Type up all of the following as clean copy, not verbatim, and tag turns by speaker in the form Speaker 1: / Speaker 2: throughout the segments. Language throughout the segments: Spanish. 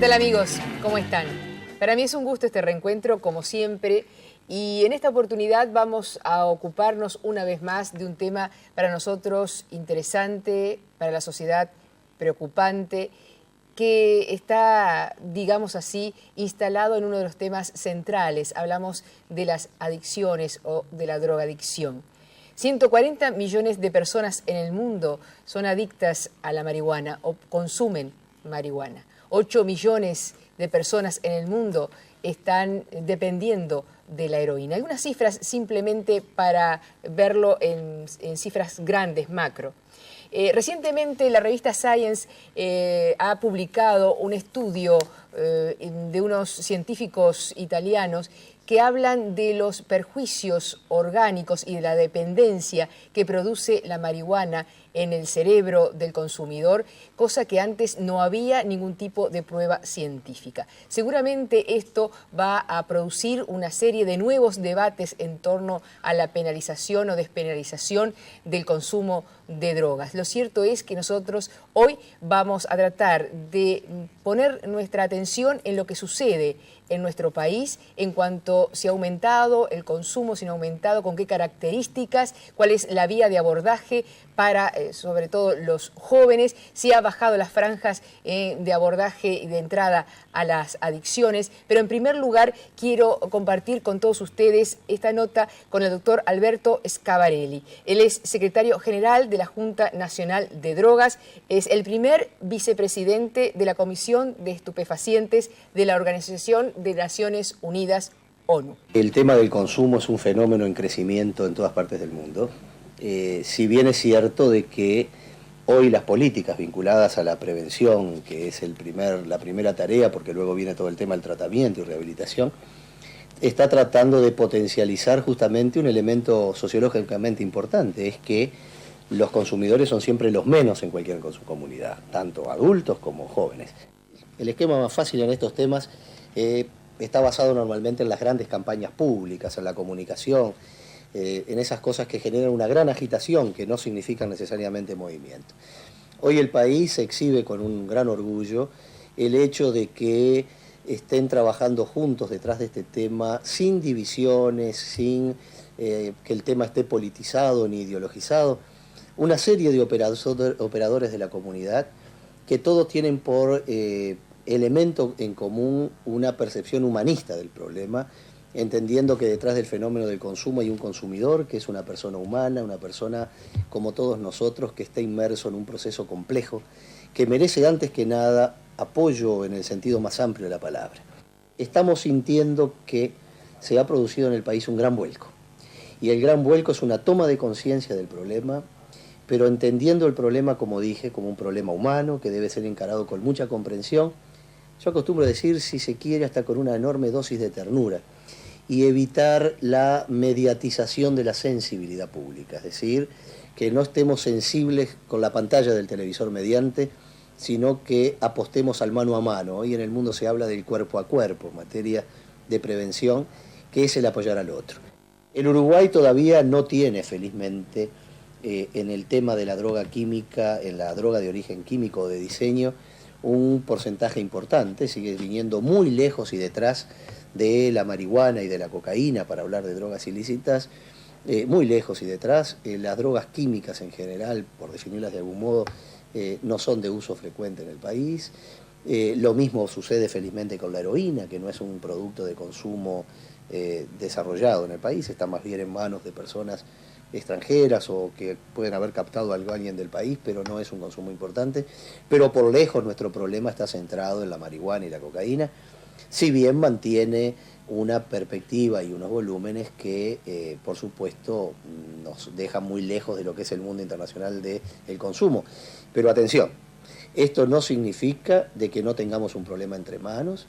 Speaker 1: tal, amigos? ¿Cómo están? Para mí es un gusto este reencuentro, como siempre, y en esta oportunidad vamos a ocuparnos una vez más de un tema para nosotros interesante, para la sociedad preocupante, que está, digamos así, instalado en uno de los temas centrales. Hablamos de las adicciones o de la drogadicción. 140 millones de personas en el mundo son adictas a la marihuana o consumen marihuana. 8 millones de personas en el mundo están dependiendo de la heroína. Algunas cifras simplemente para verlo en cifras grandes, macro. Recientemente la revista Science ha publicado un estudio de unos científicos italianos que hablan de los perjuicios orgánicos y de la dependencia que produce la marihuana en el cerebro del consumidor, cosa que antes no había ningún tipo de prueba científica. Seguramente esto va a producir una serie de nuevos debates en torno a la penalización o despenalización del consumo de drogas. Lo cierto es que nosotros hoy vamos a tratar de poner nuestra atención en lo que sucede en nuestro país en cuanto si ha aumentado el consumo, si no ha aumentado, con qué características, cuál es la vía de abordaje para sobre todo los jóvenes, si ha bajado las franjas de abordaje y de entrada a las adicciones. Pero en primer lugar quiero compartir con todos ustedes esta nota con el doctor Alberto Scavarelli. Él es secretario general de la Junta Nacional de Drogas, es el primer vicepresidente de la Comisión de Estupefacientes de la Organización de Naciones Unidas, ONU.
Speaker 2: El tema del consumo es un fenómeno en crecimiento en todas partes del mundo. Si bien es cierto de que hoy las políticas vinculadas a la prevención, que es la primera tarea, porque luego viene todo el tema del tratamiento y rehabilitación, está tratando de potencializar justamente un elemento sociológicamente importante, es que los consumidores son siempre los menos en cualquier comunidad, tanto adultos como jóvenes. El esquema más fácil en estos temas está basado normalmente en las grandes campañas públicas, en la comunicación, en esas cosas que generan una gran agitación que no significan necesariamente movimiento. Hoy el país se exhibe con un gran orgullo el hecho de que estén trabajando juntos detrás de este tema, sin divisiones, sin que el tema esté politizado ni ideologizado, una serie de operadores de la comunidad que todos tienen por elemento en común una percepción humanista del problema, entendiendo que detrás del fenómeno del consumo hay un consumidor, que es una persona humana, una persona como todos nosotros, que está inmerso en un proceso complejo, que merece antes que nada apoyo en el sentido más amplio de la palabra. Estamos sintiendo que se ha producido en el país un gran vuelco, y el gran vuelco es una toma de conciencia del problema, pero entendiendo el problema, como dije, como un problema humano, que debe ser encarado con mucha comprensión. Yo acostumbro decir, si se quiere, hasta con una enorme dosis de ternura, y evitar la mediatización de la sensibilidad pública, es decir, que no estemos sensibles con la pantalla del televisor mediante, sino que apostemos al mano a mano. Hoy en el mundo se habla del cuerpo a cuerpo, en materia de prevención, que es el apoyar al otro. El Uruguay todavía no tiene, felizmente, en el tema de la droga química, en la droga de origen químico o de diseño, un porcentaje importante, sigue viniendo muy lejos y detrás de la marihuana y de la cocaína, para hablar de drogas ilícitas, muy lejos y detrás. Las drogas químicas en general, por definirlas de algún modo, no son de uso frecuente en el país. Lo mismo sucede felizmente con la heroína, que no es un producto de consumo desarrollado en el país, está más bien en manos de personas extranjeras o que pueden haber captado a alguien del país, pero no es un consumo importante. Pero por lejos nuestro problema está centrado en la marihuana y la cocaína, si bien mantiene una perspectiva y unos volúmenes que, por supuesto, nos dejan muy lejos de lo que es el mundo internacional del consumo. Pero atención, esto no significa de que no tengamos un problema entre manos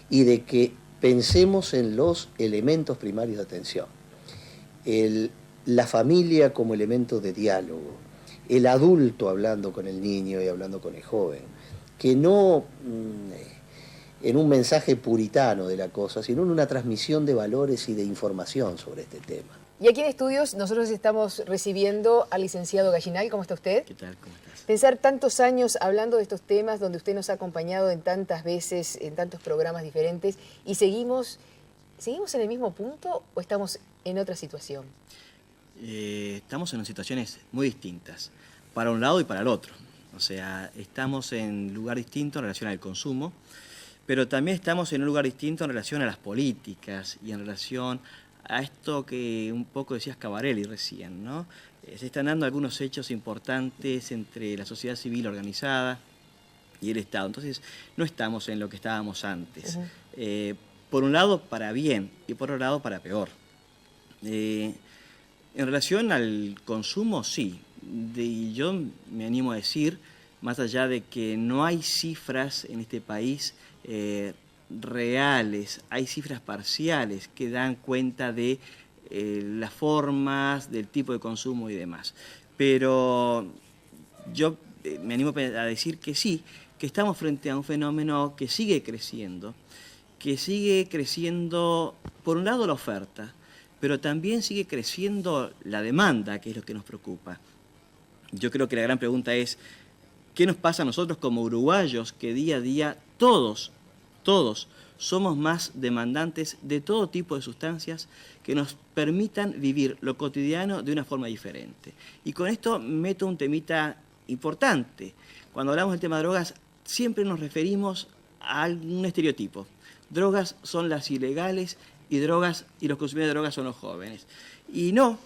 Speaker 2: y de que pensemos en los elementos primarios de atención. La familia como elemento de diálogo, el adulto hablando con el niño y hablando con el joven, que no en un mensaje puritano de la cosa, sino en una transmisión de valores y de información sobre este tema.
Speaker 1: Y aquí en estudios nosotros estamos recibiendo al licenciado Gallinal. ¿Cómo está usted?
Speaker 3: ¿Qué tal? ¿Cómo estás?
Speaker 1: Pensar tantos años hablando de estos temas, donde usted nos ha acompañado en tantas veces, en tantos programas diferentes, y ¿seguimos en el mismo punto o estamos en otra situación?
Speaker 3: Estamos en situaciones muy distintas, para un lado y para el otro. O sea, estamos en un lugar distinto en relación al consumo, pero también estamos en un lugar distinto en relación a las políticas y en relación a esto que un poco decía Schiaparelli recién, ¿no? Se están dando algunos hechos importantes entre la sociedad civil organizada y el Estado. Entonces, no estamos en lo que estábamos antes. Por un lado, para bien, y por otro lado, para peor. En relación al consumo, sí. Y yo me animo a decir, más allá de que no hay cifras en este país reales, hay cifras parciales que dan cuenta de las formas, del tipo de consumo y demás. Pero yo me animo a decir que sí, que estamos frente a un fenómeno que sigue creciendo por un lado la oferta, pero también sigue creciendo la demanda, que es lo que nos preocupa. Yo creo que la gran pregunta es, ¿qué nos pasa a nosotros como uruguayos que día a día todos somos más demandantes de todo tipo de sustancias que nos permitan vivir lo cotidiano de una forma diferente? Y con esto meto un temita importante. Cuando hablamos del tema de drogas, siempre nos referimos a un estereotipo. Drogas son las ilegales y los consumidores de drogas son los jóvenes. Y no,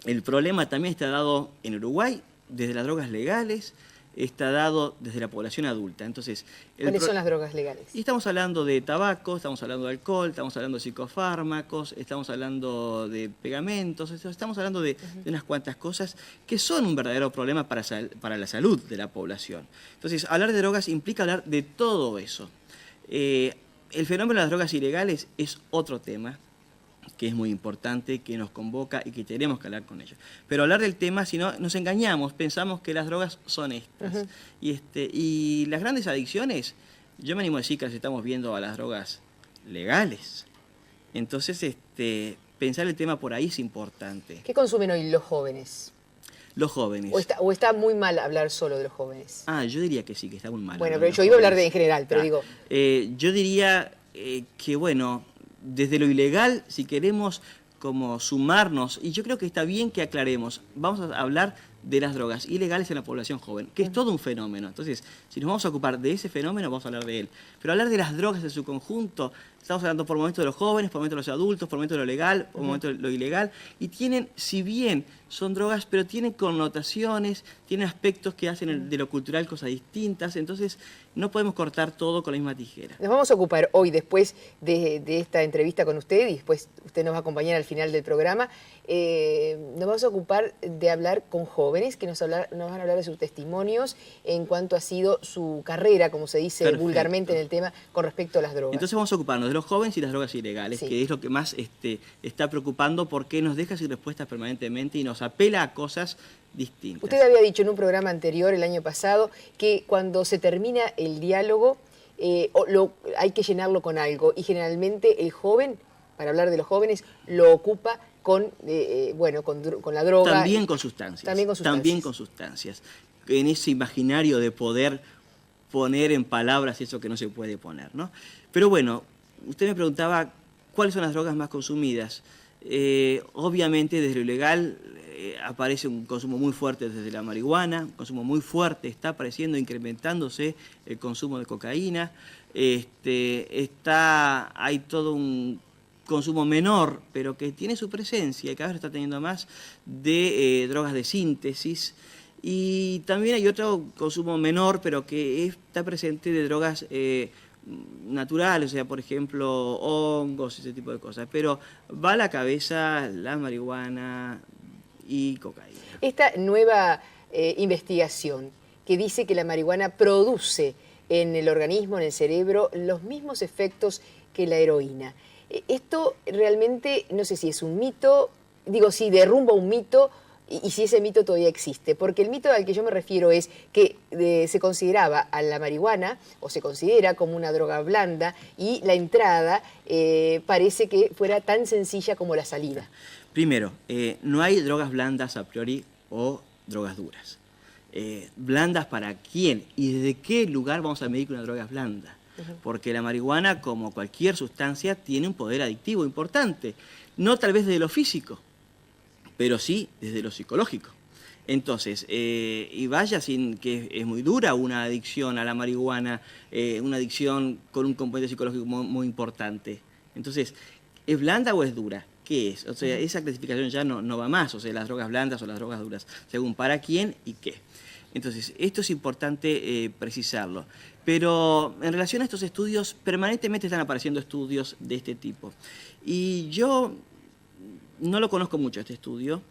Speaker 3: el problema también está dado en Uruguay desde las drogas legales, está dado desde la población adulta. Entonces,
Speaker 1: ¿cuáles son las drogas legales?
Speaker 3: Y estamos hablando de tabaco, estamos hablando de alcohol, estamos hablando de psicofármacos, estamos hablando de pegamentos, estamos hablando de unas cuantas cosas que son un verdadero problema para la salud de la población. Entonces, hablar de drogas implica hablar de todo eso. El fenómeno de las drogas ilegales es otro tema que es muy importante, que nos convoca y que tenemos que hablar con ellos. Pero hablar del tema, si no, nos engañamos, pensamos que las drogas son estas. Y las grandes adicciones, yo me animo a decir que las estamos viendo a las drogas legales. Entonces, pensar el tema por ahí es importante.
Speaker 1: ¿Qué consumen hoy los jóvenes?
Speaker 3: Los jóvenes.
Speaker 1: ¿O está muy mal hablar solo de los jóvenes?
Speaker 3: Yo diría que sí, que está muy mal.
Speaker 1: Bueno, pero yo iba a hablar en general, pero digo...
Speaker 3: Yo diría que, bueno, desde lo ilegal, si queremos como sumarnos, y yo creo que está bien que aclaremos, vamos a hablar de las drogas ilegales en la población joven, que es todo un fenómeno. Entonces, si nos vamos a ocupar de ese fenómeno, vamos a hablar de él. Pero hablar de las drogas en su conjunto, estamos hablando por momentos de los jóvenes, por momentos de los adultos, por momentos de lo legal, por momentos de lo ilegal, y tienen, si bien son drogas, pero tienen connotaciones, tienen aspectos que hacen de lo cultural cosas distintas, entonces no podemos cortar todo con la misma tijera.
Speaker 1: Nos vamos a ocupar hoy, después de esta entrevista con usted, y después usted nos va a acompañar al final del programa, nos vamos a ocupar de hablar con jóvenes que nos van a hablar de sus testimonios en cuanto ha sido su carrera, como se dice vulgarmente en el tema, con respecto a las drogas.
Speaker 3: Entonces vamos a ocuparnos de los jóvenes y las drogas ilegales,
Speaker 1: sí,
Speaker 3: que es lo que más está preocupando, porque nos deja sin respuestas permanentemente y nos apela a cosas distintas.
Speaker 1: Usted había dicho en un programa anterior, el año pasado, que cuando se termina el diálogo hay que llenarlo con algo, y generalmente el joven, para hablar de los jóvenes, lo ocupa con la droga.
Speaker 3: También con sustancias. También con sustancias. En ese imaginario de poder poner en palabras eso que no se puede poner, ¿no? Pero bueno, usted me preguntaba cuáles son las drogas más consumidas. Obviamente desde lo ilegal aparece un consumo muy fuerte desde la marihuana, un consumo muy fuerte, está apareciendo, incrementándose el consumo de cocaína, hay todo un consumo menor, pero que tiene su presencia y cada vez está teniendo más, de drogas de síntesis, y también hay otro consumo menor, pero que está presente de drogas naturales, o sea, por ejemplo, hongos, ese tipo de cosas, pero va a la cabeza la marihuana y cocaína.
Speaker 1: Esta nueva investigación que dice que la marihuana produce en el organismo, en el cerebro, los mismos efectos que la heroína. Esto realmente, no sé si es un mito, digo, si derrumba un mito, y si ese mito todavía existe. Porque el mito al que yo me refiero es que se consideraba a la marihuana, o se considera como una droga blanda, y la entrada parece que fuera tan sencilla como la salida.
Speaker 3: Primero, no hay drogas blandas a priori o drogas duras. ¿Blandas para quién? ¿Y desde qué lugar vamos a medir que una droga es blanda? Porque la marihuana, como cualquier sustancia, tiene un poder adictivo importante. No tal vez desde lo físico, pero sí desde lo psicológico. Entonces, y vaya sin que es muy dura una adicción a la marihuana, una adicción con un componente psicológico muy importante. Entonces, ¿es blanda o es dura? ¿Qué es? O sea, esa clasificación ya no va más, o sea, las drogas blandas o las drogas duras, según para quién y qué. Entonces, esto es importante precisarlo. Pero en relación a estos estudios, permanentemente están apareciendo estudios de este tipo. Y yo no lo conozco mucho, este estudio.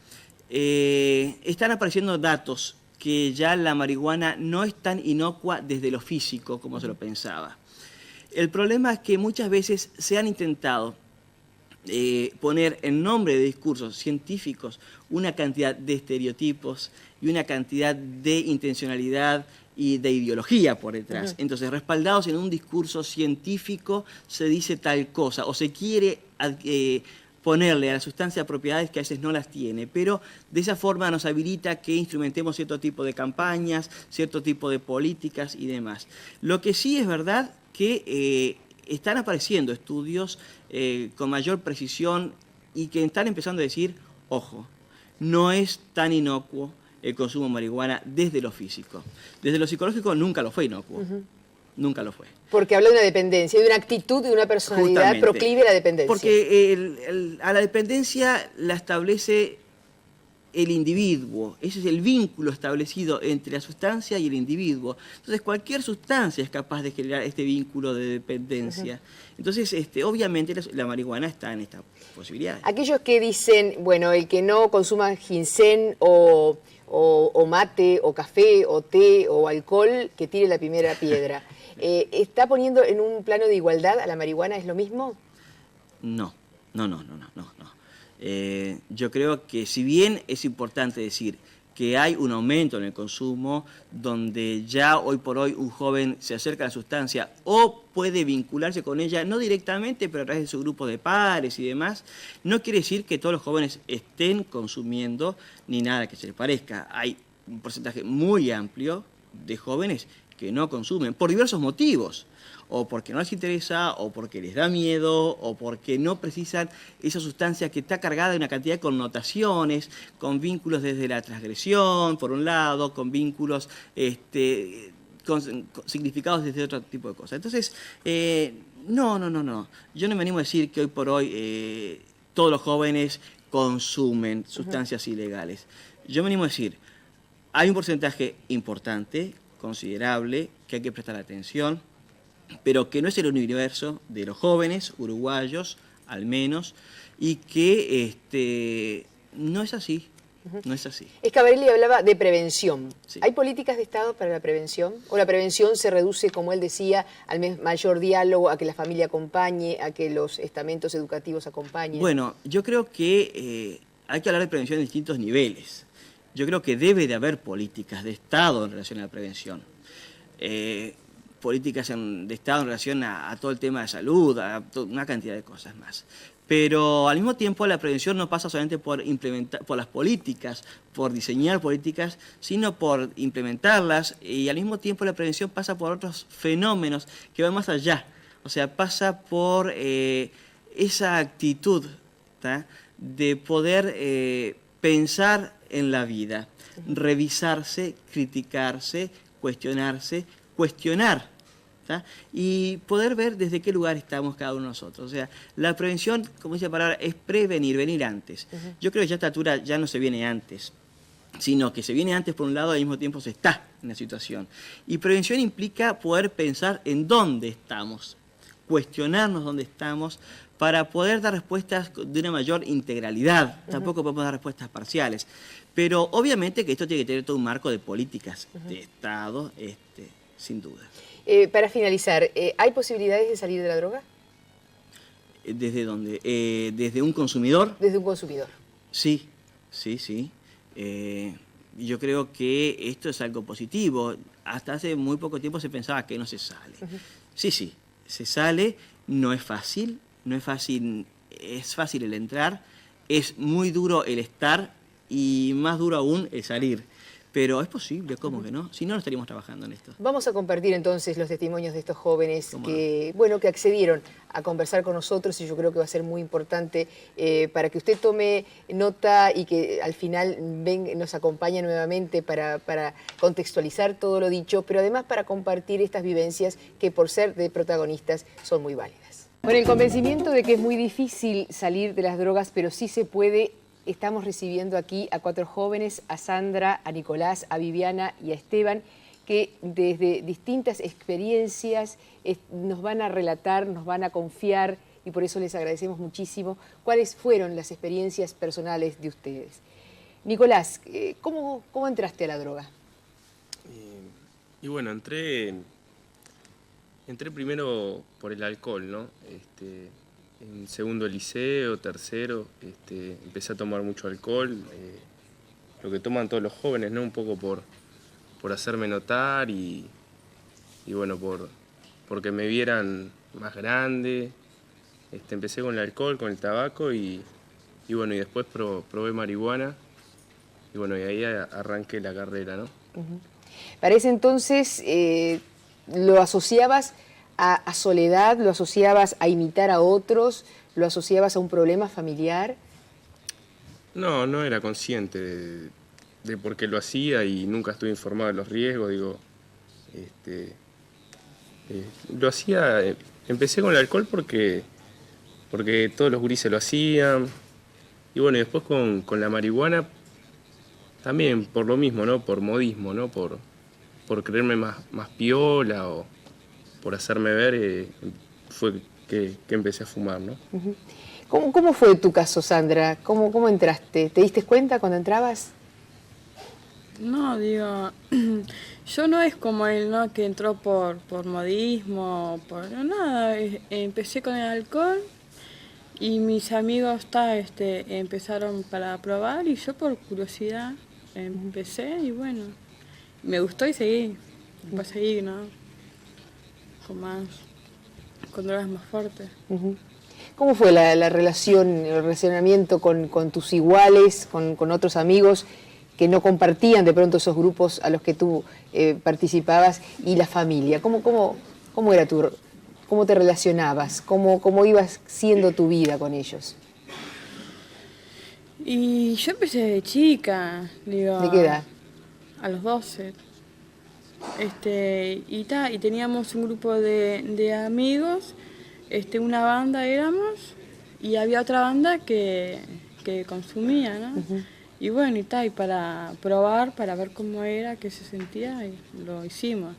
Speaker 3: Están apareciendo datos que ya la marihuana no es tan inocua desde lo físico como se lo pensaba. El problema es que muchas veces se han intentado poner en nombre de discursos científicos una cantidad de estereotipos y una cantidad de intencionalidad y de ideología por detrás. Entonces, respaldados en un discurso científico, se dice tal cosa, o se quiere ponerle a la sustancia propiedades que a veces no las tiene, pero de esa forma nos habilita que instrumentemos cierto tipo de campañas, cierto tipo de políticas y demás. Lo que sí es verdad que están apareciendo estudios con mayor precisión y que están empezando a decir, ojo, no es tan inocuo el consumo de marihuana desde lo físico. Desde lo psicológico nunca lo fue inocuo. Nunca lo fue.
Speaker 1: Porque habla de una dependencia, de una actitud, de una personalidad
Speaker 3: Justamente,
Speaker 1: proclive a la dependencia.
Speaker 3: Porque a la dependencia la establece el individuo. Ese es el vínculo establecido entre la sustancia y el individuo. Entonces, cualquier sustancia es capaz de generar este vínculo de dependencia. Entonces, obviamente, la marihuana está en esta posibilidad.
Speaker 1: Aquellos que dicen, bueno, el que no consuma ginseng o mate, o café, o té, o alcohol, que tire la primera piedra. ¿Está poniendo en un plano de igualdad a la marihuana? ¿Es lo mismo?
Speaker 3: No. Yo creo que si bien es importante decir que hay un aumento en el consumo, donde ya hoy por hoy un joven se acerca a la sustancia o puede vincularse con ella, no directamente, pero a través de su grupo de pares y demás, no quiere decir que todos los jóvenes estén consumiendo ni nada que se les parezca. Hay un porcentaje muy amplio de jóvenes que no consumen por diversos motivos, o porque no les interesa, o porque les da miedo, o porque no precisan esa sustancia que está cargada de una cantidad de connotaciones, con vínculos desde la transgresión, por un lado, con vínculos con significados desde otro tipo de cosas. Entonces, no. Yo no me animo a decir que hoy por hoy todos los jóvenes consumen sustancias ilegales. Yo me animo a decir, hay un porcentaje importante, considerable, que hay que prestar atención, pero que no es el universo de los jóvenes uruguayos, al menos, y que no es así. No es así.
Speaker 1: Schiavarelli hablaba de prevención.
Speaker 3: Sí.
Speaker 1: ¿Hay políticas de Estado para la prevención? ¿O la prevención se reduce, como él decía, al mayor diálogo, a que la familia acompañe, a que los estamentos educativos acompañen?
Speaker 3: Bueno, yo creo que hay que hablar de prevención en distintos niveles. Yo creo que debe de haber políticas de Estado en relación a la prevención. Políticas de Estado en relación a todo el tema de salud, a una cantidad de cosas más. Pero al mismo tiempo la prevención no pasa solamente por implementar, por las políticas, por diseñar políticas, sino por implementarlas, y al mismo tiempo la prevención pasa por otros fenómenos que van más allá. O sea, pasa por esa actitud, ¿tá?, de poder pensar en la vida, revisarse, criticarse, cuestionarse, cuestionar, ¿tá?, y poder ver desde qué lugar estamos cada uno de nosotros. O sea, la prevención, como dice la palabra, es prevenir, venir antes. Yo creo que ya a esta altura ya no se viene antes, sino que se viene antes por un lado y al mismo tiempo se está en la situación. Y prevención implica poder pensar en dónde estamos, cuestionarnos dónde estamos, para poder dar respuestas de una mayor integralidad. Tampoco podemos dar respuestas parciales. Pero obviamente que esto tiene que tener todo un marco de políticas de Estado, sin duda.
Speaker 1: Para finalizar, ¿hay posibilidades de salir de la droga?
Speaker 3: ¿Desde dónde? ¿Desde un consumidor?
Speaker 1: Desde un consumidor.
Speaker 3: Sí. Yo creo que esto es algo positivo. Hasta hace muy poco tiempo se pensaba que no se sale. Sí, se sale, no es fácil, es fácil el entrar, es muy duro el estar y más duro aún el salir. Pero es posible, ¿cómo que no? Si no, no estaríamos trabajando en esto.
Speaker 1: Vamos a compartir entonces los testimonios de estos jóvenes que, bueno, que accedieron a conversar con nosotros, y yo creo que va a ser muy importante para que usted tome nota y que al final nos acompañe nuevamente para contextualizar todo lo dicho, pero además para compartir estas vivencias que por ser de protagonistas son muy válidas. Con el convencimiento de que es muy difícil salir de las drogas, pero sí se puede. Estamos recibiendo aquí a 4 jóvenes, a Sandra, a Nicolás, a Viviana y a Esteban, que desde distintas experiencias nos van a relatar, nos van a confiar, y por eso les agradecemos muchísimo cuáles fueron las experiencias personales de ustedes. Nicolás, ¿cómo entraste a la droga?
Speaker 4: Y bueno, entré primero por el alcohol, ¿no? En segundo liceo, tercero, empecé a tomar mucho alcohol, lo que toman todos los jóvenes, ¿no? Un poco por hacerme notar y bueno, porque me vieran más grande. Empecé con el alcohol, con el tabaco y bueno, y después probé marihuana y bueno, y ahí arranqué la carrera, ¿no?
Speaker 1: Para ese entonces, ¿lo asociabas a soledad, lo asociabas a imitar a otros, lo asociabas a un problema familiar?
Speaker 4: No era consciente de por qué lo hacía y nunca estuve informado de los riesgos, lo hacía, empecé con el alcohol porque todos los gurises lo hacían, y bueno, y después con la marihuana también por lo mismo, ¿no? Por modismo, ¿no? Por creerme más piola o por hacerme ver, fue que empecé a fumar, ¿no?
Speaker 1: ¿Cómo fue tu caso, Sandra? ¿Cómo entraste? ¿Te diste cuenta cuando entrabas?
Speaker 5: No, digo, yo no es como él, ¿no? Que entró por modismo, por nada. Empecé con el alcohol y mis amigos empezaron para probar y yo por curiosidad empecé y bueno, me gustó y seguí. Después seguí, ¿no? Con drogas más fuertes.
Speaker 1: ¿Cómo fue la relación, el relacionamiento con tus iguales, con otros amigos que no compartían de pronto esos grupos a los que tú participabas, y la familia? ¿Cómo era cómo te relacionabas? ¿Cómo ibas siendo tu vida con ellos?
Speaker 5: Y yo empecé de chica, digo.
Speaker 1: ¿De qué edad?
Speaker 5: A los 12. Y teníamos un grupo de amigos, una banda éramos, y había otra banda que consumía, ¿no? Y bueno, y para probar, para ver cómo era, qué se sentía, y lo hicimos.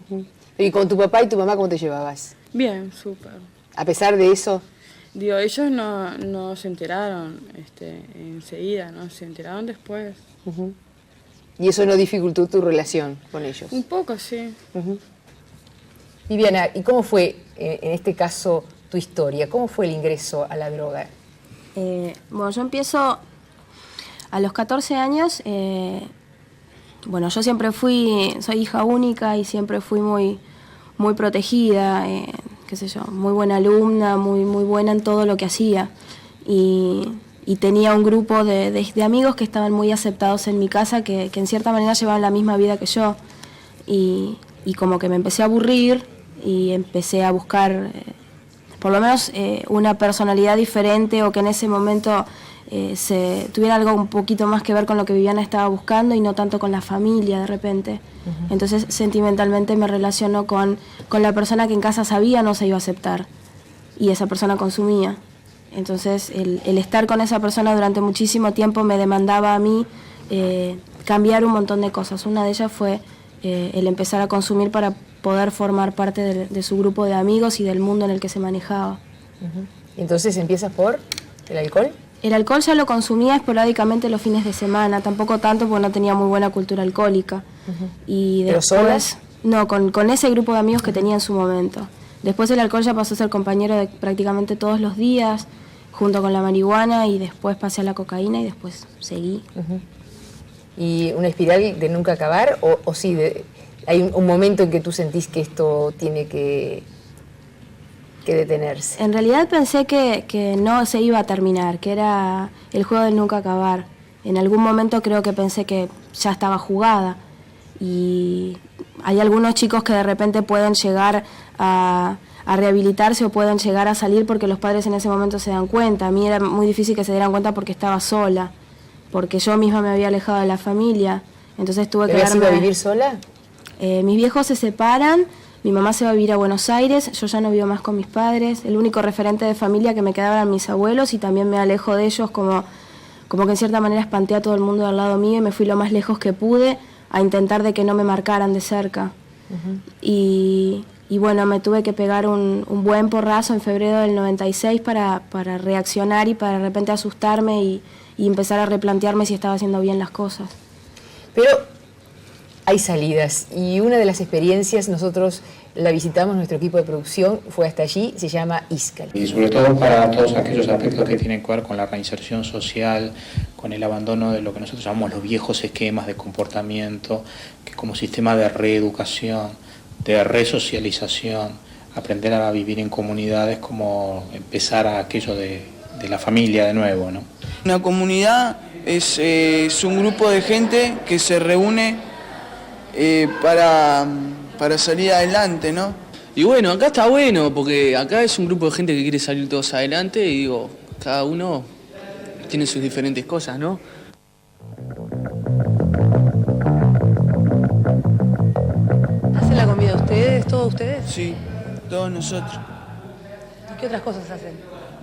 Speaker 1: ¿Y con tu papá y tu mamá cómo te llevabas?
Speaker 5: Bien, súper.
Speaker 1: A pesar de eso.
Speaker 5: Digo, ellos no se enteraron enseguida, ¿no? Se enteraron después.
Speaker 1: ¿Y eso no dificultó tu relación con ellos?
Speaker 5: Un poco, sí.
Speaker 1: Viviana, ¿y cómo fue en este caso tu historia? ¿Cómo fue el ingreso a la droga?
Speaker 6: Bueno, yo empiezo a los 14 años. Bueno, yo siempre soy hija única y siempre fui muy protegida, qué sé yo, muy buena alumna, muy buena en todo lo que hacía. Y tenía un grupo de amigos que estaban muy aceptados en mi casa, que en cierta manera llevaban la misma vida que yo. Y como que me empecé a aburrir y empecé a buscar, por lo menos, una personalidad diferente, o que en ese momento tuviera algo un poquito más que ver con lo que Viviana estaba buscando y no tanto con la familia de repente. Entonces, sentimentalmente me relaciono con la persona que en casa sabía no se iba a aceptar, y esa persona consumía. Entonces, el estar con esa persona durante muchísimo tiempo me demandaba a mí cambiar un montón de cosas. Una de ellas fue el empezar a consumir para poder formar parte de su grupo de amigos y del mundo en el que se manejaba.
Speaker 1: Entonces, ¿empiezas por el alcohol?
Speaker 6: El alcohol ya lo consumía esporádicamente los fines de semana, tampoco tanto porque no tenía muy buena cultura alcohólica. Y después,
Speaker 1: ¿pero solas?
Speaker 6: No, con ese grupo de amigos que tenía en su momento. Después el alcohol ya pasó a ser compañero de prácticamente todos los días, junto con la marihuana, y después pasé a la cocaína y después seguí.
Speaker 1: ¿Y una espiral de nunca acabar? ¿O sí, hay un momento en que tú sentís que esto tiene que detenerse?
Speaker 6: En realidad pensé que no se iba a terminar, que era el juego del nunca acabar. En algún momento creo que pensé que ya estaba jugada. Y hay algunos chicos que de repente pueden llegar a rehabilitarse o pueden llegar a salir porque los padres en ese momento se dan cuenta. A mí era muy difícil que se dieran cuenta porque estaba sola, porque yo misma me había alejado de la familia. Entonces tuve que
Speaker 1: ¿Habías ido a vivir sola?
Speaker 6: Mis viejos se separan, mi mamá se va a vivir a Buenos Aires, yo ya no vivo más con mis padres. El único referente de familia que me quedaba eran mis abuelos y también me alejo de ellos, como que en cierta manera espanté a todo el mundo al lado mío y me fui lo más lejos que pude a intentar de que no me marcaran de cerca. Y bueno, me tuve que pegar un buen porrazo en febrero del 96 para reaccionar y para de repente asustarme y empezar a replantearme si estaba haciendo bien las cosas.
Speaker 1: Pero hay salidas y una de las experiencias, nosotros la visitamos, nuestro equipo de producción fue hasta allí, se llama Izcali.
Speaker 7: Y sobre todo para todos aquellos aspectos que tienen que ver con la reinserción social, con el abandono de lo que nosotros llamamos los viejos esquemas de comportamiento, que como sistema de reeducación, de resocialización, aprender a vivir en comunidades, como empezar a aquello de la familia de nuevo, ¿no?
Speaker 8: Una comunidad es un grupo de gente que se reúne para salir adelante, ¿no?
Speaker 9: Y bueno, acá está bueno, porque acá es un grupo de gente que quiere salir todos adelante y digo, cada uno tiene sus diferentes cosas, ¿no?
Speaker 10: ¿Hacen la comida ustedes, todos ustedes?
Speaker 8: Sí, todos nosotros.
Speaker 10: ¿Y qué otras cosas hacen?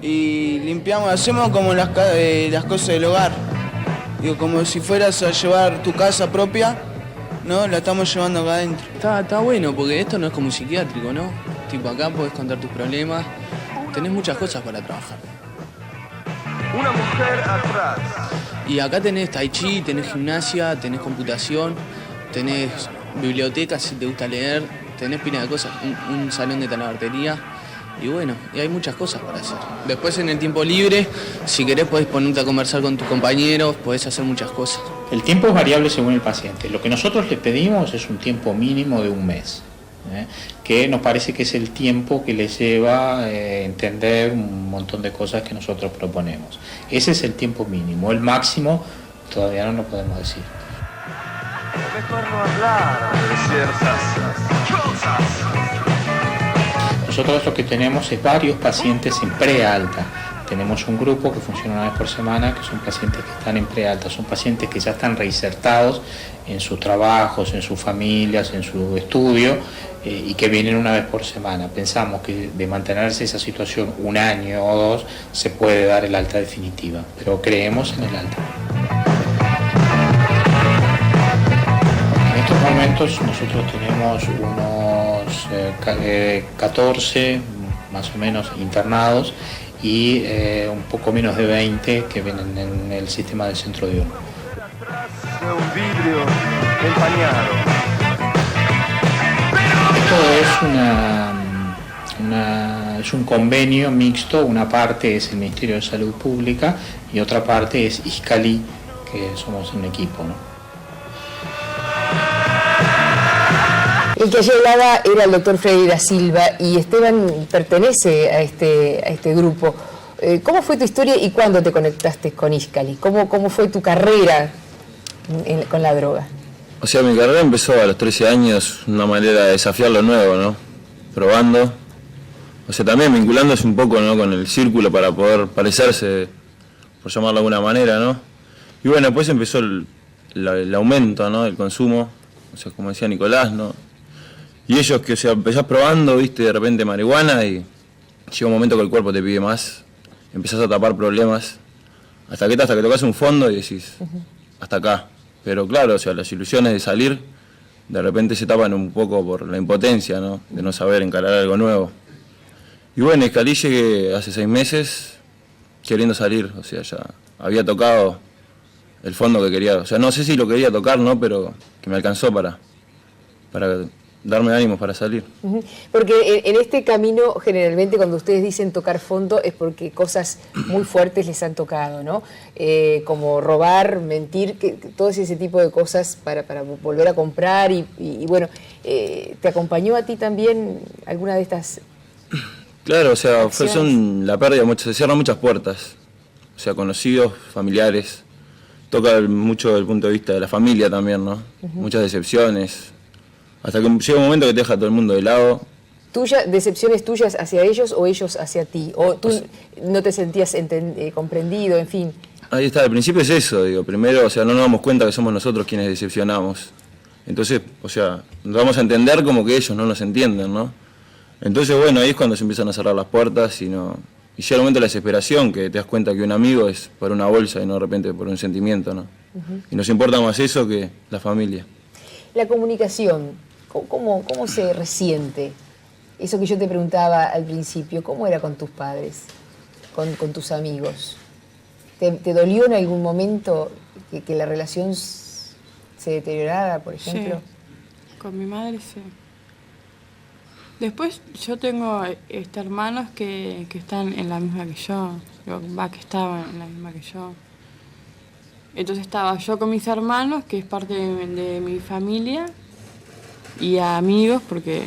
Speaker 8: Y limpiamos, hacemos como las cosas del hogar. Digo, como si fueras a llevar tu casa propia, ¿no? La estamos llevando acá adentro.
Speaker 9: Está bueno, porque esto no es como un psiquiátrico, ¿no? Tipo, acá podés contar tus problemas, tenés muchas cosas para trabajar.
Speaker 11: Una mujer atrás.
Speaker 9: Y acá tenés tai chi, tenés gimnasia, tenés computación, tenés biblioteca si te gusta leer, tenés pila de cosas, un salón de talabartería. Y bueno, y hay muchas cosas para hacer. Después en el tiempo libre, si querés podés ponerte a conversar con tus compañeros, podés hacer muchas cosas.
Speaker 7: El tiempo es variable según el paciente. Lo que nosotros le pedimos es un tiempo mínimo de un mes, que nos parece que es el tiempo que les lleva a entender un montón de cosas que nosotros proponemos. Ese es el tiempo mínimo. El máximo todavía no lo podemos decir.
Speaker 11: Mejor no hablar de ciertas cosas.
Speaker 7: Nosotros lo que tenemos es varios pacientes en prealta. Tenemos un grupo que funciona una vez por semana, que son pacientes que están en prealta, son pacientes que ya están reinsertados en sus trabajos, en sus familias, en su estudio, y que vienen una vez por semana. Pensamos que de mantenerse esa situación un año o dos se puede dar el alta definitiva, pero creemos en el alta. En estos momentos nosotros tenemos unos 14 más o menos internados y un poco menos de 20 que vienen en el sistema del centro diurno.
Speaker 11: De un vidrio empañado.
Speaker 7: Esto es un convenio mixto, una parte es el Ministerio de Salud Pública y otra parte es Izcali, que somos un equipo, ¿no?
Speaker 1: El que allí hablaba era el doctor Freddy da Silva y Esteban pertenece a este grupo. ¿Cómo fue tu historia y cuándo te conectaste con Izcali? ¿Cómo fue tu carrera con la droga?
Speaker 12: O sea, mi carrera empezó a los 13 años, una manera de desafiar lo nuevo, ¿no? Probando. O sea, también vinculándose un poco, ¿no? Con el círculo para poder parecerse, por llamarlo de alguna manera, ¿no? Y bueno, después empezó el aumento, ¿no? Del consumo, o sea, como decía Nicolás, ¿no? Y ellos que, o sea, empezás probando, viste, de repente marihuana y llega un momento que el cuerpo te pide más, empezás a tapar problemas, hasta que tocas un fondo y decís, hasta acá. Pero claro, o sea, las ilusiones de salir, de repente se tapan un poco por la impotencia, ¿no? De no saber encarar algo nuevo. Y bueno, Izcali llegué hace 6 meses queriendo salir, o sea, ya había tocado el fondo que quería, o sea, no sé si lo quería tocar, ¿no? Pero que me alcanzó para darme ánimos para salir.
Speaker 1: Porque en este camino, generalmente, cuando ustedes dicen tocar fondo, es porque cosas muy fuertes les han tocado, ¿no? Como robar, mentir, todo ese tipo de cosas para volver a comprar. Y bueno, ¿te acompañó a ti también alguna de estas?
Speaker 12: Claro, o sea,
Speaker 1: acciones?
Speaker 12: la pérdida, se cierran muchas puertas. O sea, conocidos, familiares. Toca mucho desde el punto de vista de la familia también, ¿no? Muchas decepciones. Hasta que llega un momento que te deja todo el mundo de lado.
Speaker 1: ¿Decepciones tuyas hacia ellos o ellos hacia ti? ¿O tú no te sentías comprendido, en fin?
Speaker 12: Ahí está, al principio es eso, digo. Primero, o sea, no nos damos cuenta que somos nosotros quienes decepcionamos. Entonces, o sea, nos vamos a entender como que ellos no nos entienden, ¿no? Entonces, bueno, ahí es cuando se empiezan a cerrar las puertas y llega el momento de la desesperación, que te das cuenta que un amigo es por una bolsa y no de repente por un sentimiento, ¿no? Y nos importa más eso que la familia.
Speaker 1: La comunicación, ¿cómo se resiente? Eso que yo te preguntaba al principio, ¿cómo era con tus padres, con tus amigos? ¿Te dolió en algún momento que la relación se deteriorara, por ejemplo?
Speaker 5: Sí, con mi madre sí. Después yo tengo hermanos que están en la misma que yo, que estaban en la misma que yo. Entonces estaba yo con mis hermanos, que es parte de mi familia, y amigos, porque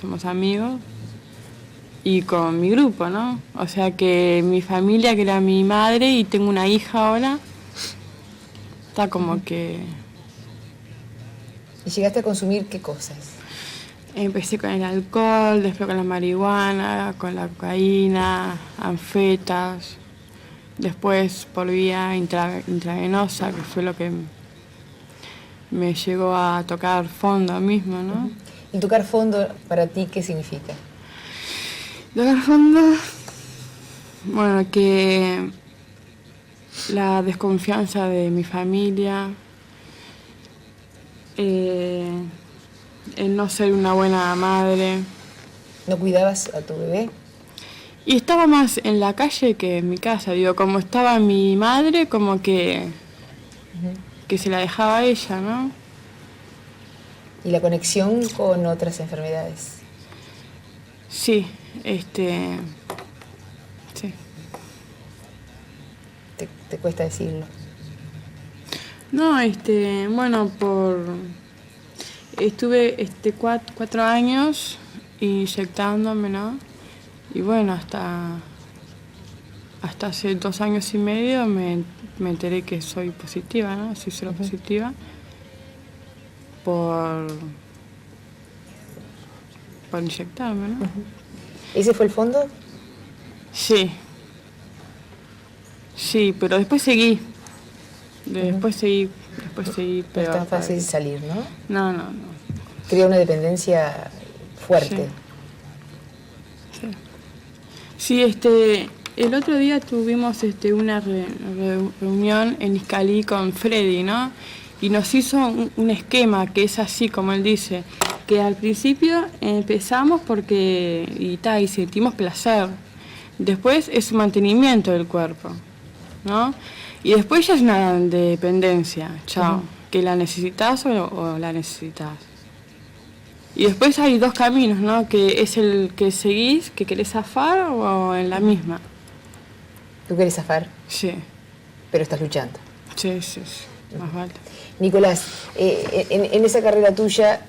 Speaker 5: somos amigos, y con mi grupo, ¿no? O sea que mi familia, que era mi madre, y tengo una hija ahora, está como que...
Speaker 1: ¿Y llegaste a consumir qué cosas?
Speaker 5: Empecé con el alcohol, después con la marihuana, con la cocaína, anfetas, después por vía intravenosa, que fue lo que me llegó a tocar fondo mismo, ¿no?
Speaker 1: ¿Y tocar fondo para ti qué significa?
Speaker 5: Tocar fondo, bueno, que la desconfianza de mi familia, el no ser una buena madre.
Speaker 1: ¿No cuidabas a tu bebé?
Speaker 5: Y estaba más en la calle que en mi casa, digo, como estaba mi madre, como que se la dejaba a ella, ¿no?
Speaker 1: ¿Y la conexión con otras enfermedades?
Speaker 5: Sí, sí.
Speaker 1: ¿Te cuesta decirlo?
Speaker 5: No, bueno, estuve 4 años inyectándome, ¿no? Y bueno, hasta hace 2 años y medio me enteré que soy positiva, ¿no? Soy seropositiva por inyectarme, ¿no?
Speaker 1: ¿Ese fue el fondo?
Speaker 5: Sí. Sí, pero después seguí. Después seguí
Speaker 1: No es tan fácil salir, ¿no?
Speaker 5: No.
Speaker 1: Crea una dependencia fuerte.
Speaker 5: Sí, el otro día tuvimos una reunión en Iscalí con Freddy, ¿no? Y nos hizo un esquema que es así, como él dice, que al principio empezamos y sentimos placer. Después es mantenimiento del cuerpo, ¿no? Y después ya es una dependencia, chao, que la necesitas o la necesitas. Y después hay 2 caminos, ¿no? Que es el que seguís, que querés zafar o en la misma.
Speaker 1: ¿Tú querés zafar?
Speaker 5: Sí.
Speaker 1: Pero estás luchando.
Speaker 5: Sí, más vale.
Speaker 1: Nicolás, en esa carrera tuya,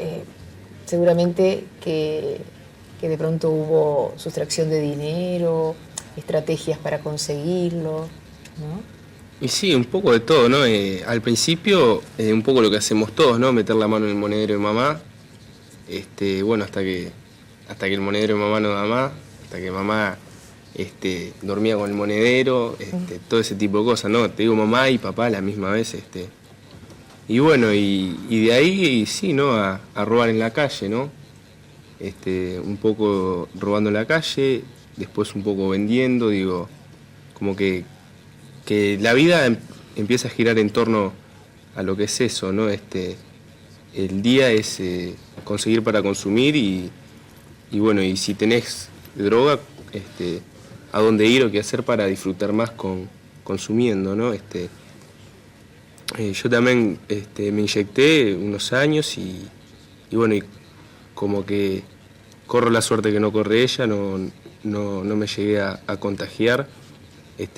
Speaker 1: seguramente que de pronto hubo sustracción de dinero, estrategias para conseguirlo, ¿no?
Speaker 4: Y sí, un poco de todo, ¿no? Al principio, un poco lo que hacemos todos, ¿no? Meter la mano en el monedero de mamá. Bueno, hasta que el monedero de mamá no da más, hasta que mamá dormía con el monedero, todo ese tipo de cosas, ¿no? Te digo mamá y papá a la misma vez, Y bueno, y de ahí sí, ¿no? A robar en la calle, ¿no? Un poco robando en la calle, después un poco vendiendo, digo, como que la vida empieza a girar en torno a lo que es eso, ¿no? El día es conseguir para consumir y bueno, y si tenés droga, a dónde ir o qué hacer para disfrutar más consumiendo, ¿no? Yo también me inyecté unos años y bueno, y como que corro la suerte que no corre ella, no me llegué a contagiar.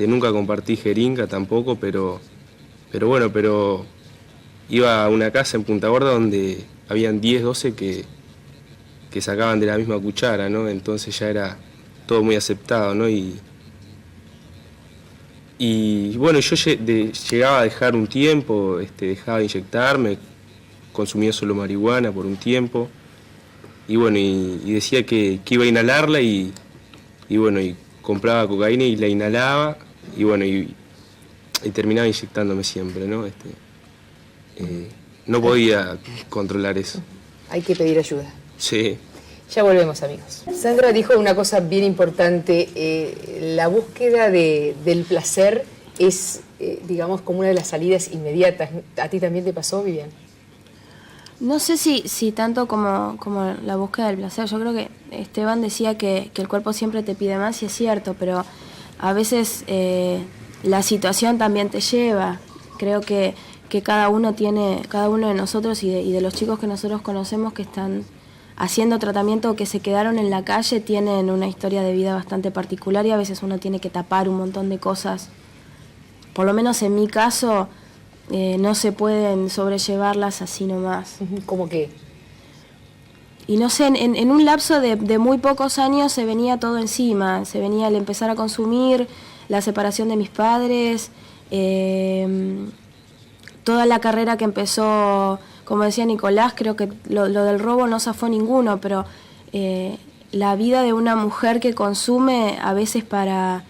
Speaker 4: Nunca compartí jeringa tampoco, pero iba a una casa en Punta Gorda donde habían 10, 12 que sacaban de la misma cuchara, ¿no? Entonces ya era todo muy aceptado, ¿no? Y bueno, yo llegaba a dejar un tiempo, dejaba de inyectarme, consumía solo marihuana por un tiempo, y bueno, y decía que iba a inhalarla y bueno, y compraba cocaína y la inhalaba, y bueno, y terminaba inyectándome siempre, ¿no? No podía controlar eso.
Speaker 1: Hay que pedir ayuda.
Speaker 4: Sí.
Speaker 1: Ya volvemos, amigos. Sandra dijo una cosa bien importante, la búsqueda del placer es, digamos, como una de las salidas inmediatas. ¿A ti también te pasó, Vivian?
Speaker 6: No sé si tanto como la búsqueda del placer. Yo creo que Esteban decía que el cuerpo siempre te pide más, y es cierto, pero a veces la situación también te lleva. Creo que cada uno de nosotros y de los chicos que nosotros conocemos que están haciendo tratamiento o que se quedaron en la calle tienen una historia de vida bastante particular, y a veces uno tiene que tapar un montón de cosas. Por lo menos en mi caso, no se pueden sobrellevarlas así nomás.
Speaker 1: ¿Cómo qué?
Speaker 6: Y no sé, en un lapso de muy pocos años se venía todo encima. Se venía el empezar a consumir, la separación de mis padres, toda la carrera que empezó, como decía Nicolás, creo que lo del robo no zafó ninguno, pero la vida de una mujer que consume, a veces para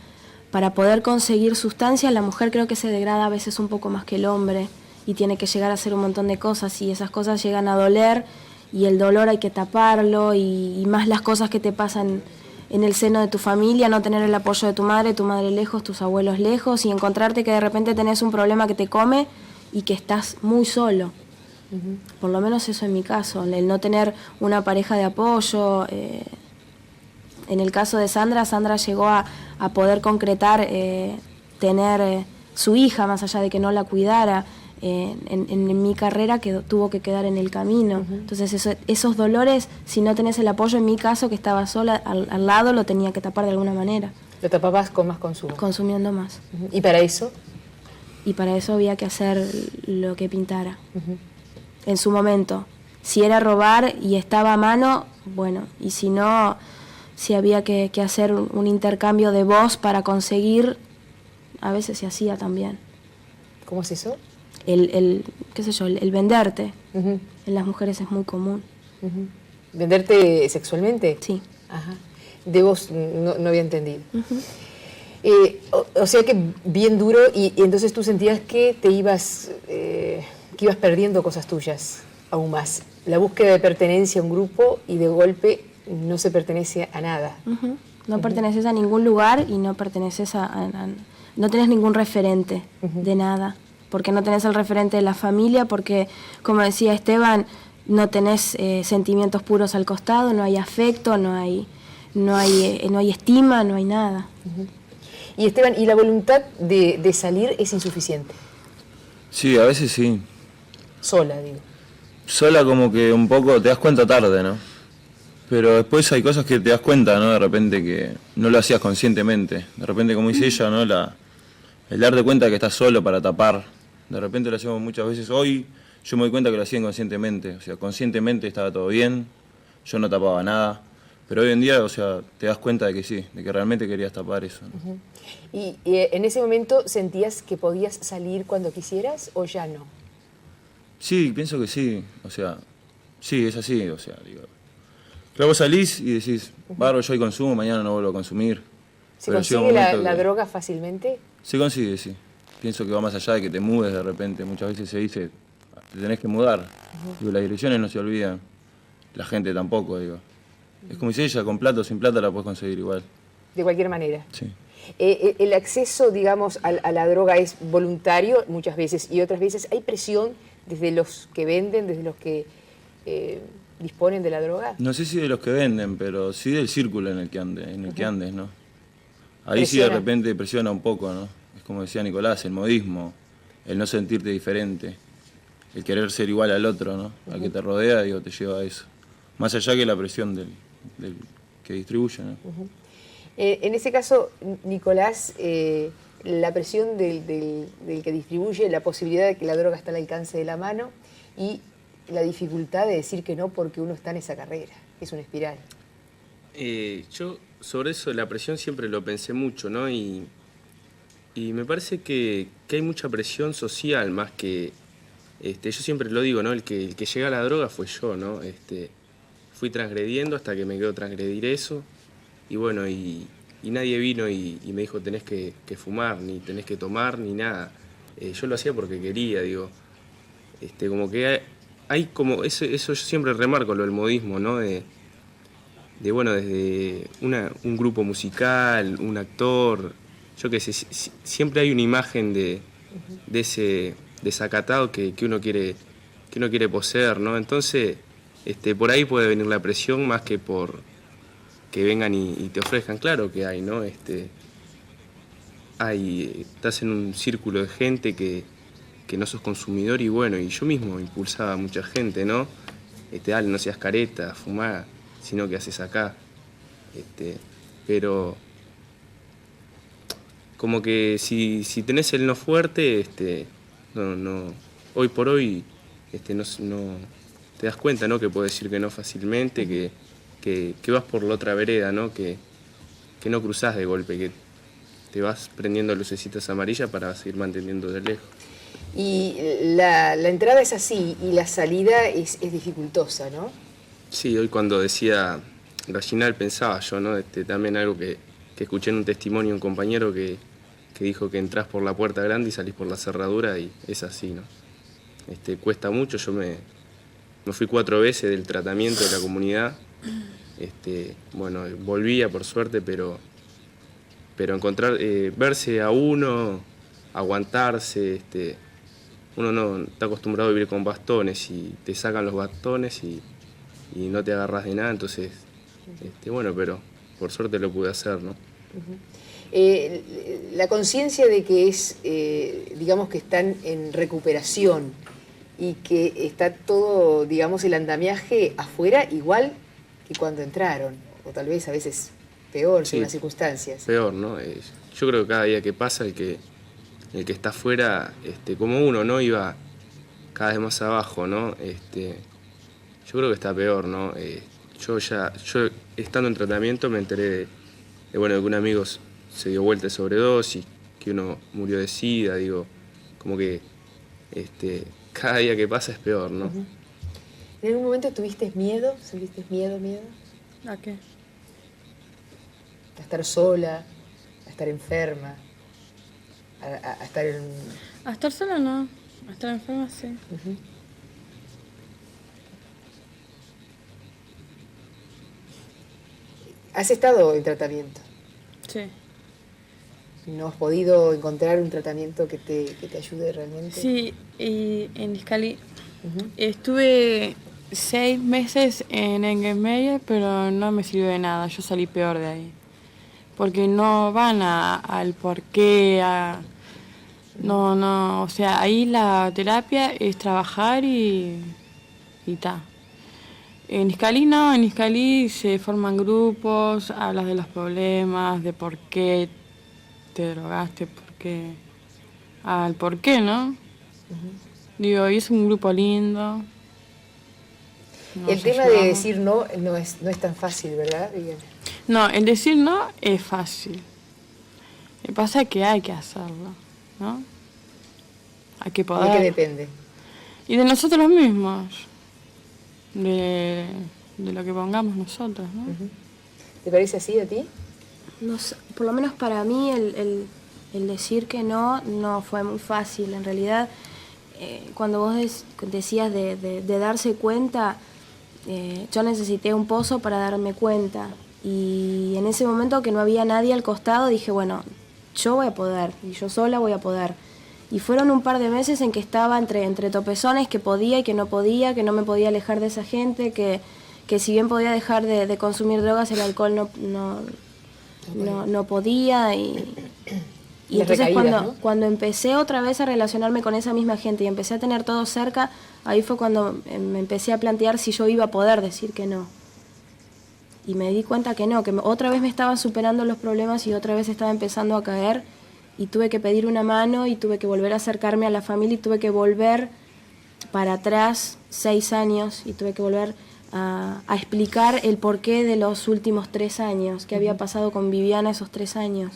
Speaker 6: poder conseguir sustancias, la mujer creo que se degrada a veces un poco más que el hombre, y tiene que llegar a hacer un montón de cosas, y esas cosas llegan a doler, y el dolor hay que taparlo, y más las cosas que te pasan en el seno de tu familia, no tener el apoyo de tu madre lejos, tus abuelos lejos, y encontrarte que de repente tenés un problema que te come y que estás muy solo. Por lo menos eso en mi caso, el no tener una pareja de apoyo. En el caso de Sandra llegó a poder concretar tener su hija, más allá de que no la cuidara. En mi carrera tuvo que quedar en el camino. Entonces esos dolores, si no tenés el apoyo, en mi caso que estaba sola al lado, lo tenía que tapar de alguna manera.
Speaker 1: ¿Lo tapabas con más consumo?
Speaker 6: Consumiendo más.
Speaker 1: ¿Y para eso?
Speaker 6: Y para eso había que hacer lo que pintara. En su momento. Si era robar y estaba a mano, bueno, y si no, si había que hacer un intercambio de voz para conseguir, a veces se hacía también.
Speaker 1: ¿Cómo es eso?
Speaker 6: Qué sé yo, el venderte. En las mujeres es muy común.
Speaker 1: ¿Venderte sexualmente?
Speaker 6: Sí.
Speaker 1: Ajá. De vos no había entendido. O sea que bien duro, y entonces tú sentías que te ibas perdiendo cosas tuyas aún más. La búsqueda de pertenencia a un grupo, y de golpe no se pertenece a nada.
Speaker 6: No perteneces a ningún lugar, y no perteneces no tenés ningún referente de nada. Porque no tenés el referente de la familia, porque, como decía Esteban, no tenés sentimientos puros al costado, no hay afecto, no hay estima, no hay nada.
Speaker 1: Y Esteban, ¿y la voluntad de salir es insuficiente?
Speaker 12: Sí, a veces sí.
Speaker 1: Sola, digo.
Speaker 12: Sola, como que un poco te das cuenta tarde, ¿no? Pero después hay cosas que te das cuenta, ¿no? De repente que no lo hacías conscientemente. De repente, como dice ella, ¿no? El darte cuenta que estás solo para tapar. De repente lo hacemos muchas veces. Hoy yo me doy cuenta que lo hacía inconscientemente. O sea, conscientemente estaba todo bien, yo no tapaba nada. Pero hoy en día, o sea, te das cuenta de que sí, de que realmente querías tapar eso, ¿no?
Speaker 1: ¿Y en ese momento sentías que podías salir cuando quisieras o ya no?
Speaker 12: Sí, pienso que sí. O sea, sí, es así. O sea, digo, claro, vos salís y decís, barro, yo hoy consumo, mañana no vuelvo a consumir.
Speaker 1: ¿Se consigue la droga fácilmente?
Speaker 12: Se consigue, sí. Pienso que va más allá de que te mudes de repente. Muchas veces se dice, te tenés que mudar. Digo, las direcciones no se olvidan. La gente tampoco, digo. Es como dice ella, con plata o sin plata la puedes conseguir igual.
Speaker 1: De cualquier manera.
Speaker 12: Sí.
Speaker 1: El acceso, digamos, a la droga es voluntario muchas veces, y otras veces hay presión desde los que venden, desde los que disponen de la droga.
Speaker 12: No sé si de los que venden, pero sí del círculo en el que andes, ¿no? Ahí
Speaker 1: Presiona.
Speaker 12: sí de repente presiona un poco, ¿no? Es como decía Nicolás, el modismo, el no sentirte diferente. el querer ser igual al otro, ¿no? Al que te rodea, digo, te lleva a eso. Más allá que la presión del que distribuye, ¿no?
Speaker 1: En ese caso, Nicolás, la presión del que distribuye, la posibilidad de que la droga está al alcance de la mano y la dificultad de decir que no porque uno está en esa carrera, que es una espiral.
Speaker 4: Yo sobre eso, la presión siempre lo pensé mucho, ¿no? Y me parece que hay mucha presión social más que... yo siempre lo digo, ¿no? El que llega a la droga fue yo, ¿no? Fui transgrediendo hasta que me quedó transgredir eso. Y bueno, y nadie vino y me dijo tenés que fumar, ni tenés que tomar, ni nada. Yo lo hacía porque quería, digo. Como que hay como... Eso yo siempre remarco, lo del modismo, ¿no? Bueno, desde un grupo musical, un actor... Yo qué sé, siempre hay una imagen de ese desacatado que uno quiere poseer, ¿no? Entonces, por ahí puede venir la presión más que por que vengan y te ofrezcan. Claro que hay, ¿no? Estás en un círculo de gente que no sos consumidor y bueno, y yo mismo impulsaba a mucha gente, ¿no? Dale, no seas careta, fumá, sino que haces acá. Pero como que si tenés el no fuerte, no, hoy por hoy no te das cuenta, ¿no? Que puedes decir que no fácilmente, que vas por la otra vereda, ¿no? Que no cruzás de golpe, que te vas prendiendo lucecitas amarillas para seguir manteniendo de lejos.
Speaker 1: Y la entrada es así y la salida es dificultosa, ¿no?
Speaker 4: Sí, hoy cuando decía Gallinal pensaba yo, ¿no? También algo que escuché en un testimonio de un compañero que dijo que entrás por la puerta grande y salís por la cerradura y es así, ¿no? Cuesta mucho, yo me fui 4 veces del tratamiento de la comunidad, bueno, volvía por suerte, pero encontrar, verse a uno, aguantarse, uno no está acostumbrado a vivir con bastones y te sacan los bastones y no te agarras de nada, entonces, bueno, pero por suerte lo pude hacer, ¿no?
Speaker 1: La conciencia de que digamos que están en recuperación y que está todo, digamos, el andamiaje afuera igual que cuando entraron, o tal vez a veces peor, según las circunstancias.
Speaker 4: Peor, ¿no? Yo creo que cada día que pasa el que está afuera, como uno, ¿no? Iba cada vez más abajo, ¿no? Yo creo que está peor, ¿no? Yo estando en tratamiento me enteré de bueno, de que un amigo se dio vuelta de sobredosis, que uno murió de SIDA, digo, como que cada día que pasa es peor, ¿no?
Speaker 1: ¿En algún momento tuviste miedo? ¿Sentiste miedo?
Speaker 5: ¿A qué?
Speaker 1: A estar sola, a estar enferma, a estar en...
Speaker 5: A estar sola no, a estar enferma sí.
Speaker 1: ¿Has estado en tratamiento?
Speaker 5: Sí.
Speaker 1: ¿No has podido encontrar un tratamiento que te ayude realmente?
Speaker 5: Sí, y en Iscali estuve 6 meses en Engelmeyer, pero no me sirvió de nada, yo salí peor de ahí. Porque no van al porqué, no, o sea, ahí la terapia es trabajar y ta. En Iscali no, en Iscali se forman grupos, hablas de los problemas, de por qué te drogaste, al por qué, ¿no? Digo, y es un grupo lindo.
Speaker 1: El tema de decir no es tan fácil, ¿verdad?
Speaker 5: No, el decir no es fácil. Lo que pasa es que hay que hacerlo, ¿no? Hay que poder.
Speaker 1: ¿De qué depende?
Speaker 5: Y de nosotros mismos. De lo que pongamos nosotros, ¿no?
Speaker 1: ¿Te parece así a ti?
Speaker 6: No sé, por lo menos para mí el decir que no fue muy fácil. En realidad, cuando vos decías de darse cuenta, yo necesité un pozo para darme cuenta. Y en ese momento que no había nadie al costado, dije, bueno, yo voy a poder, y yo sola voy a poder. Y fueron un par de meses en que estaba entre topezones, que podía y que no me podía alejar de esa gente, que si bien podía dejar de consumir drogas, el alcohol no podía. Y Y
Speaker 1: Las
Speaker 6: entonces
Speaker 1: recaídas, ¿no?
Speaker 6: cuando empecé otra vez a relacionarme con esa misma gente y empecé a tener todo cerca, ahí fue cuando me empecé a plantear si yo iba a poder decir que no. Y me di cuenta que no, que otra vez me estaban superando los problemas y otra vez estaba empezando a caer y tuve que pedir una mano y tuve que volver a acercarme a la familia y tuve que volver para atrás 6 años y tuve que volver a explicar el porqué de los últimos 3 años, qué había pasado con Viviana esos 3 años.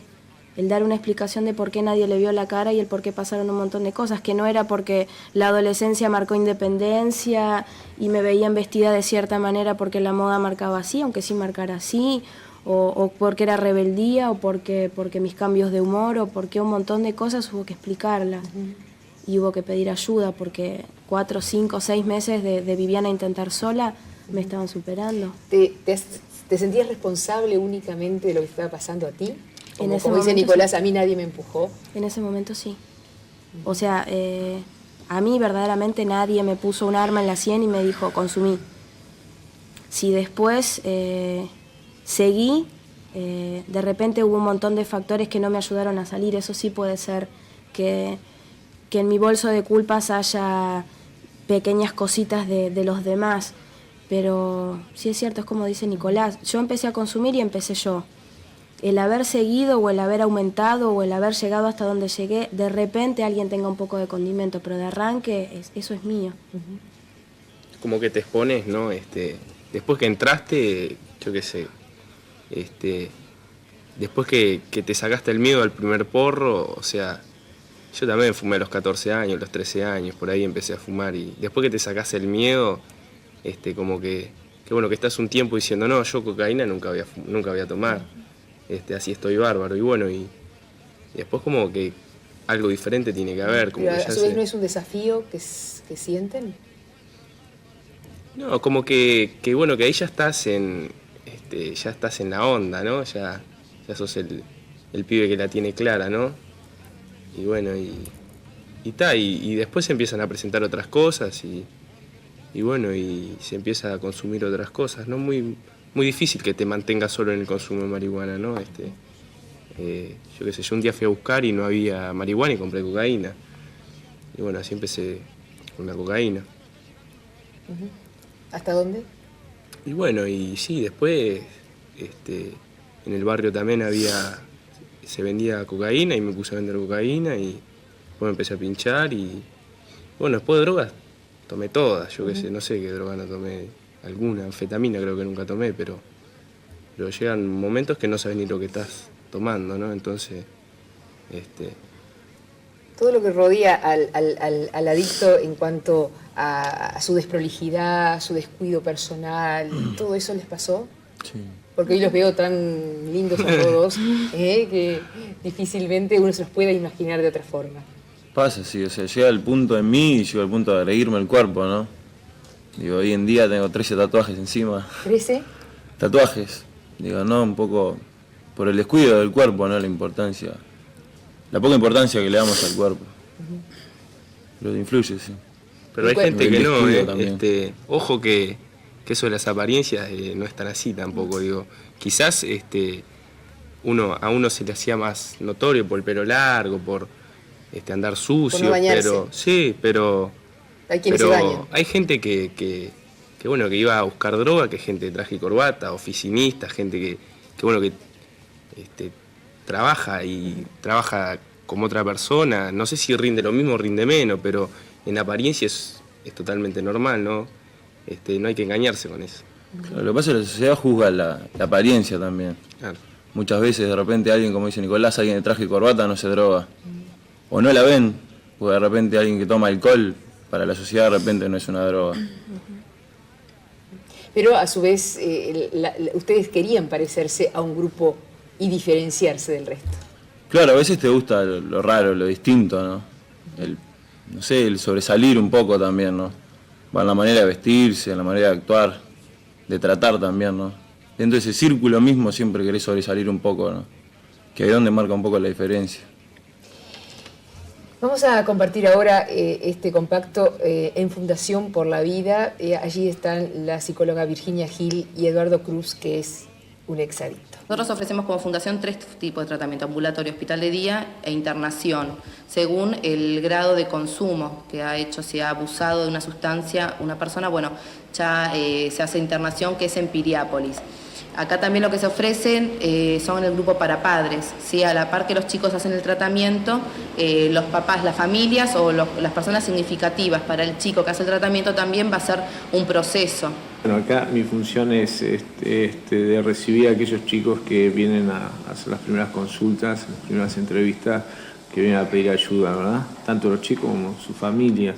Speaker 6: El dar una explicación de por qué nadie le vio la cara y el por qué pasaron un montón de cosas, que no era porque la adolescencia marcó independencia y me veían vestida de cierta manera porque la moda marcaba así, aunque sí marcara así, o porque era rebeldía, o porque mis cambios de humor, o porque un montón de cosas hubo que explicarlas. Y hubo que pedir ayuda porque 4, 5, 6 meses de Viviana intentar sola me estaban superando.
Speaker 1: ¿Te sentías responsable únicamente de lo que estaba pasando a ti? Como dice
Speaker 6: momento,
Speaker 1: Nicolás,
Speaker 6: sí.
Speaker 1: a mí nadie me empujó.
Speaker 6: En ese momento sí. O sea, a mí verdaderamente nadie me puso un arma en la sien y me dijo, consumí. Si después seguí, de repente hubo un montón de factores que no me ayudaron a salir. Eso sí puede ser que en mi bolso de culpas haya pequeñas cositas de los demás. Pero sí es cierto, es como dice Nicolás, yo empecé a consumir y empecé yo. El haber seguido o el haber aumentado o el haber llegado hasta donde llegué, de repente alguien tenga un poco de condimento, pero de arranque eso es mío.
Speaker 4: Como que te expones, ¿no? Después que entraste, yo qué sé, después que te sacaste el miedo al primer porro, o sea, yo también fumé a los 14 años, los 13 años, por ahí empecé a fumar y después que te sacás el miedo, como que bueno, que estás un tiempo diciendo, no, yo cocaína nunca voy a tomar. Así estoy bárbaro, y bueno, y después como que algo diferente tiene que haber. Como
Speaker 1: Pero
Speaker 4: que
Speaker 1: a su vez no es un desafío que sienten.
Speaker 4: No, como que bueno, que ahí ya estás en la onda, ¿no? Ya sos el pibe que la tiene clara, ¿no? Y bueno, y después se empiezan a presentar otras cosas y bueno, y se empieza a consumir otras cosas, ¿no? Muy difícil que te mantengas solo en el consumo de marihuana, ¿no? Yo qué sé, yo un día fui a buscar y no había marihuana y compré cocaína. Y bueno, así empecé con la cocaína.
Speaker 1: ¿Hasta dónde?
Speaker 4: Y bueno, y sí, después en el barrio también se vendía cocaína y me puse a vender cocaína y después me empecé a pinchar y bueno, después de drogas tomé todas, yo qué sé, no sé qué droga no tomé. Alguna, anfetamina creo que nunca tomé, pero llegan momentos que no sabes ni lo que estás tomando, ¿no? Entonces,
Speaker 1: Todo lo que rodea al adicto en cuanto a su desprolijidad, su descuido personal, ¿todo eso les pasó?
Speaker 12: Sí.
Speaker 1: Porque hoy los veo tan lindos a todos que difícilmente uno se los pueda imaginar de otra forma.
Speaker 12: Pasa, sí, o sea, llega el punto en mí y llega el punto de agredirme el cuerpo, ¿no? Digo, hoy en día tengo 13 tatuajes encima.
Speaker 1: ¿13?
Speaker 12: Tatuajes. Digo, no, un poco por el descuido del cuerpo, ¿no? La poca importancia que le damos al cuerpo. Pero influye, sí.
Speaker 4: Pero hay gente que no,
Speaker 12: también.
Speaker 4: Ojo que eso de las apariencias no es tan así tampoco, digo. Quizás a uno se le hacía más notorio por el pelo largo, por andar sucio,
Speaker 1: por no bañarse.
Speaker 4: Pero sí, pero
Speaker 1: hay quienes se bañan.
Speaker 4: Hay gente que iba a buscar droga, que es gente de traje y corbata, oficinistas, gente que trabaja como otra persona, no sé si rinde lo mismo o rinde menos, pero en apariencia es totalmente normal, ¿no? No hay que engañarse con eso.
Speaker 12: Claro, lo que pasa es que la sociedad juzga la apariencia también.
Speaker 4: Claro.
Speaker 12: Muchas veces de repente alguien, como dice Nicolás, alguien de traje y corbata no se droga. O no la ven, porque de repente alguien que toma alcohol, para la sociedad de repente no es una droga.
Speaker 1: Pero a su vez, ustedes querían parecerse a un grupo y diferenciarse del resto.
Speaker 12: Claro, a veces te gusta lo raro, lo distinto, ¿no? El sobresalir un poco también, ¿no? En la manera de vestirse, en la manera de actuar, de tratar también, ¿no? Dentro de ese círculo mismo siempre querés sobresalir un poco, ¿no? Que ahí es donde marca un poco la diferencia.
Speaker 1: Vamos a compartir ahora este compacto en Fundación por la Vida. Allí están la psicóloga Virginia Gil y Eduardo Cruz, que es un exadicto.
Speaker 13: Nosotros ofrecemos como fundación 3 tipos de tratamiento: ambulatorio, hospital de día e internación, según el grado de consumo que ha hecho. Si ha abusado de una sustancia una persona, bueno, ya se hace internación, que es en Piriápolis. Acá también lo que se ofrecen son en el grupo para padres, ¿sí? A la par que los chicos hacen el tratamiento, los papás, las familias o las personas significativas para el chico que hace el tratamiento también va a ser un proceso.
Speaker 14: Bueno, acá mi función es de recibir a aquellos chicos que vienen a hacer las primeras consultas, las primeras entrevistas, que vienen a pedir ayuda, ¿verdad? Tanto los chicos como sus familias.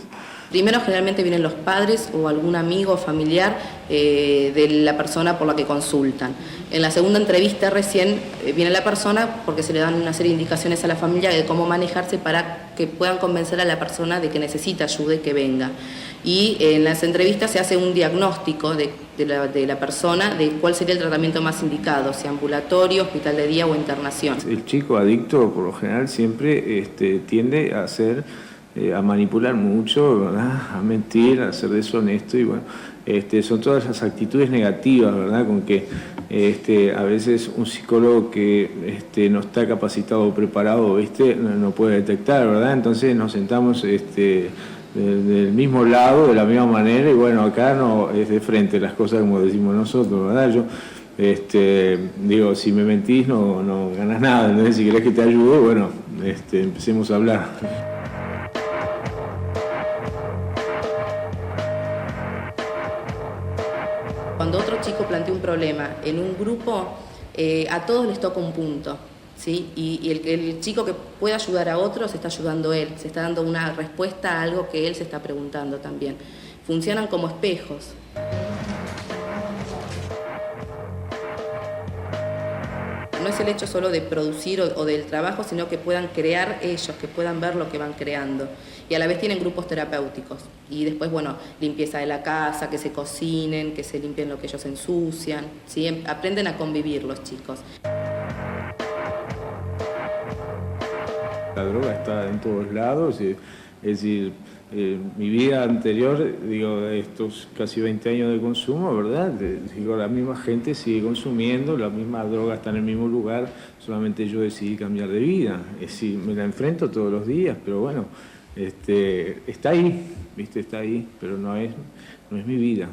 Speaker 13: Primero generalmente vienen los padres o algún amigo o familiar de la persona por la que consultan. En la segunda entrevista recién viene la persona porque se le dan una serie de indicaciones a la familia de cómo manejarse para que puedan convencer a la persona de que necesita ayuda y que venga. Y en las entrevistas se hace un diagnóstico de la persona de cuál sería el tratamiento más indicado, si ambulatorio, hospital de día o internación.
Speaker 14: El chico adicto por lo general siempre tiende a a manipular mucho, ¿verdad? A mentir, a ser deshonesto y bueno, son todas las actitudes negativas, ¿verdad? Con que a veces un psicólogo que no está capacitado o preparado, no puede detectar, ¿verdad? Entonces nos sentamos del mismo lado, de la misma manera y bueno, acá no es de frente las cosas como decimos nosotros, ¿verdad? Yo digo, si me mentís no ganas nada, entonces si querés que te ayude, bueno, empecemos a hablar.
Speaker 13: Cuando otro chico plantea un problema en un grupo, a todos les toca un punto, ¿sí? Y el chico que puede ayudar a otro se está ayudando él, se está dando una respuesta a algo que él se está preguntando también. Funcionan como espejos. No es el hecho solo de producir o del trabajo, sino que puedan crear ellos, que puedan ver lo que van creando. Y a la vez tienen grupos terapéuticos. Y después, bueno, limpieza de la casa, que se cocinen, que se limpien lo que ellos ensucian, ¿sí? Aprenden a convivir los chicos.
Speaker 14: La droga está en todos lados, es decir, mi vida anterior, digo, de estos casi 20 años de consumo, ¿verdad? Digo, la misma gente sigue consumiendo, la misma droga está en el mismo lugar, solamente yo decidí cambiar de vida. Es decir, me la enfrento todos los días, pero bueno, está ahí, ¿viste? Está ahí, pero no es mi vida.